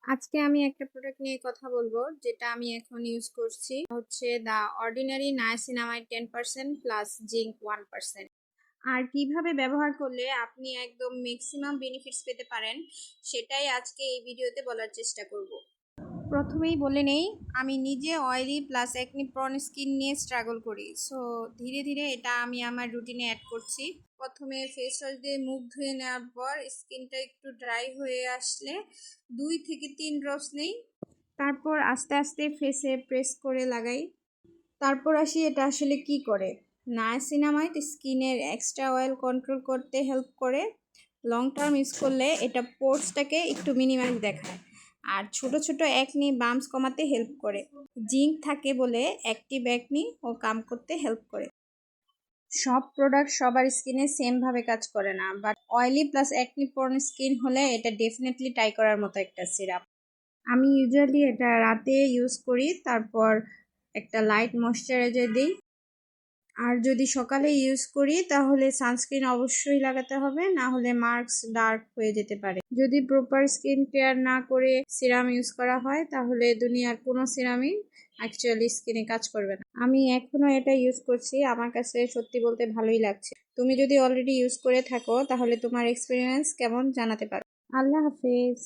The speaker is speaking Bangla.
আজকে আমি একটা প্রোডাক্ট নিয়ে কথা বলবো যেটা আমি এখন ইউজ করছি হচ্ছে দা অর্ডিনারি নায়াসিনামাইড 10% প্লাস জিঙ্ক 1%। আর কিভাবে ব্যবহার করলে আপনি একদম ম্যাক্সিমাম বেনিফিটস পেতে পারেন সেটাই আজকে এই ভিডিওতে বলার চেষ্টা করব। প্রথমেই বলে নেই, আমি নিজে oily plus acne prawn skin নিয়ে স্ট্রাগল করি, সো ধীরে ধীরে এটা আমি আমার রুটিনে অ্যাড করছি। প্রথমে ফেস ওয়াশ দিয়ে মুখ ধুয়ে নেওয়ার পর স্কিনটা একটু ড্রাই হয়ে আসলে 2 থেকে 3 ড্রপস নেই, তারপর আস্তে আস্তে ফেসে প্রেস করে লাগাই। তারপর আসি এটা আসলে কি করে। নায়াসিনামাইড স্কিনের এক্সট্রা অয়েল কন্ট্রোল করতে হেল্প করে। লং টার্ম ইউজ করলে এটা পোর্সটাকে একটু মিনিমাইজ দেখায় আর ছোট ছোট একনি বাম্পস কমাতে হেল্প করে। জিঙ্ক থাকে বলে অ্যাক্টিভ একনি ও কাম করতে হেল্প করে। সব প্রোডাক্ট সবার স্কিনে সেম ভাবে কাজ করে না, but oily plus acne prone skin হলে এটা ডেফিনেটলি ট্রাই করার মতো একটা সিরাপ। আমি ইউজুয়ালি এটা রাতে ইউজ করি, তারপর একটা লাইট ময়শ্চারাইজার দিই। আর যদি সকালে ইউজ করি তাহলে সানস্ক্রিন অবশ্যই লাগাতে হবে, না হলে মার্কস ডার্ক হয়ে যেতে পারে। যদি প্রপার স্কিন কেয়ার না করে সিরাম ইউজ করা হয় তাহলে দুনিয়ার কোনো সিরামই অ্যাকচুয়ালি স্কিনে কাজ করবে না। আমি এখনো এটা ইউজ করছি, আমার কাছে সত্যি বলতে ভালোই লাগছে। তুমি যদি অলরেডি ইউজ করে থাকো তাহলে তোমার এক্সপিরিয়েন্স কেমন জানাতে পারো। আল্লাহ হাফেজ।